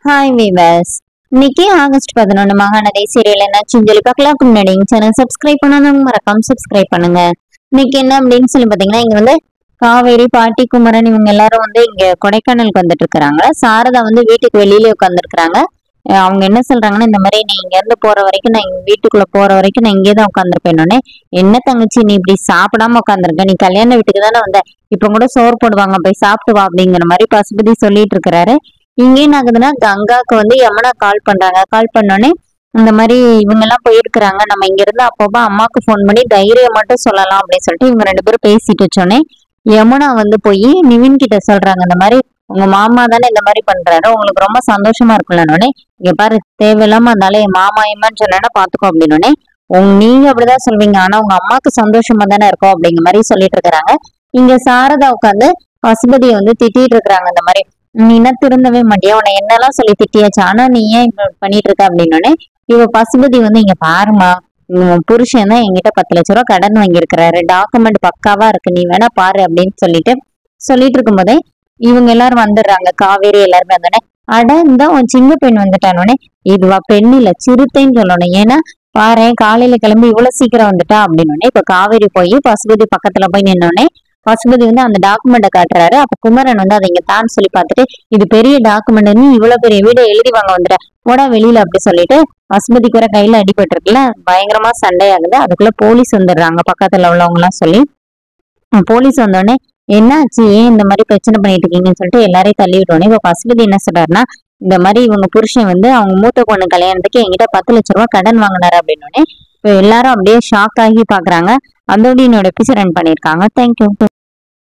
Hi viewers. இன்னைக்கு August 11 Mahanadi serial என்னாச்சுன்னு சொல்லி பார்க்கலாம்க்கு முன்னாடி சேனல் சப்ஸ்கிரைப் பண்ணாதவங்க மறக்காம சப்ஸ்கிரைப் பண்ணுங்க. இன்னைக்கு என்ன அப்படின்னு சொல்லி பாத்தீங்கன்னா, இங்க வந்து காவேரி, பாட்டி, குமரன் இவங்க எல்லாரும் வந்து இங்க கொடைக்கானலுக்கு வந்துட்டு இருக்கிறாங்க. சாரதா வந்து வீட்டுக்கு வெளியில உட்காந்துருக்காங்க. அவங்க என்ன சொல்றாங்கன்னா, இந்த மாதிரி நீ இங்க இருந்து போற வரைக்கும் நான் எங்க வீட்டுக்குள்ள போற வரைக்கும் நான் இங்கே தான் உட்காந்துருப்பேன். என்ன தங்கச்சி நீ இப்படி சாப்பிடாம உட்காந்துருக்க, நீ கல்யாண வீட்டுக்கு தானே வந்த, இப்ப கூட சோறு போடுவாங்க போய் சாப்பிட்டு வா அப்படிங்கிற மாதிரி பசுபதி சொல்லிட்டு இருக்கிறாரு. இங்க என்ன ஆகுதுன்னா, கங்காக்கு வந்து யமுனா கால் பண்றாங்க. கால் பண்ணோடனே இந்த மாதிரி இவங்க எல்லாம் போயிருக்கிறாங்க, நம்ம இங்க இருந்து அப்பப்போ அம்மாக்கு போன் பண்ணி தைரியம் மட்டும் சொல்லலாம் அப்படின்னு சொல்லிட்டு இவங்க ரெண்டு பேரும் பேசிட்டு வச்சோடனே யமுனா வந்து போய் நிவின் கிட்ட சொல்றாங்க, இந்த மாதிரி உங்க மாமா தானே இந்த மாதிரி பண்றாரு, உங்களுக்கு ரொம்ப சந்தோஷமா இருக்கும்லன்னொடனே, இங்க பாரு தேவையில்லாம இருந்தாலும் என் மாமா ஏமான்னு சொன்னா பாத்துக்கோ அப்படின்னோடனே, நீங்க அப்படிதான் சொல்வீங்க, ஆனா உங்க அம்மாக்கு சந்தோஷமா தானே இருக்கும் அப்படிங்கிற மாதிரி சொல்லிட்டு இருக்கிறாங்க. இங்க சாரதா உட்காந்து பசுபதியை வந்து திட்டிட்டு இருக்கிறாங்க. இந்த மாதிரி நீ என்ன திருந்தவே மாட்டியா, உன்னை என்னெல்லாம் சொல்லி திட்டியாச்சு, ஆனா நீ ஏன் இப்ப பண்ணிட்டு இருக்க அப்படின்னோடனே, இவ பசுபதி வந்து இங்க பாருமா, உன் புருஷன் தான் என்கிட்ட 10 லட்ச ரூபா கடன் வாங்கியிருக்கிறாரு, டாக்குமெண்ட் பக்காவா இருக்கு, நீ வேணா பாரு அப்படின்னு சொல்லிட்டு இருக்கும்போதே இவங்க எல்லாரும் வந்துடுறாங்க. காவேரி எல்லாருமே வந்தோடனே, அட இந்த உன் சின்ன பெண் வந்துட்டானோடனே, இதுவா பெண் இல்ல சிறுத்தைன்னு சொல்லணும், ஏன்னா பாரு காலையில கிளம்பி இவ்வளவு சீக்கிரம் வந்துட்டா அப்படின்னு. இப்ப காவேரி போய் பசுபதி பக்கத்துல போய் நின்னோடனே பசுபதி வந்து அந்த டாக்குமெண்ட்டை காட்டுறாரு. அப்ப குமரன் வந்து அதை இங்க தான் சொல்லி பார்த்துட்டு, இது பெரிய டாக்குமெண்ட், நீ இவ்வளவு பெரிய வீடை எழுதி வாங்க வந்துட்ட, போடா வெளியில அப்படி சொல்லிட்டு பசுபதிக்கு வர கையில அடிபட்டு இருக்குல்ல, பயங்கரமா சண்டையாகுது. அதுக்குள்ள போலீஸ் வந்துடுறாங்க பக்கத்துல உள்ளவங்க எல்லாம் சொல்லி. போலீஸ் வந்தோடனே என்னாச்சு, ஏன் இந்த மாதிரி பிரச்சனை பண்ணிட்டு இருக்கீங்கன்னு சொல்லிட்டு எல்லாரையும் தள்ளி விட்டோடனே இப்ப பசுபதி என்ன சொல்றாருன்னா, இந்த மாதிரி இவங்க புருஷன் வந்து அவங்க மூத்த பொண்ணு கல்யாணத்துக்கு என்கிட்ட 10 லட்ச ரூபாய் கடன் வாங்கினாரு அப்படின்னோடனே இப்ப எல்லாரும் அப்படியே ஷாக் ஆகி பாக்குறாங்க. அதோட என்னோட எபிசோட் ரன் பண்ணிருக்காங்க. தேங்க்யூ.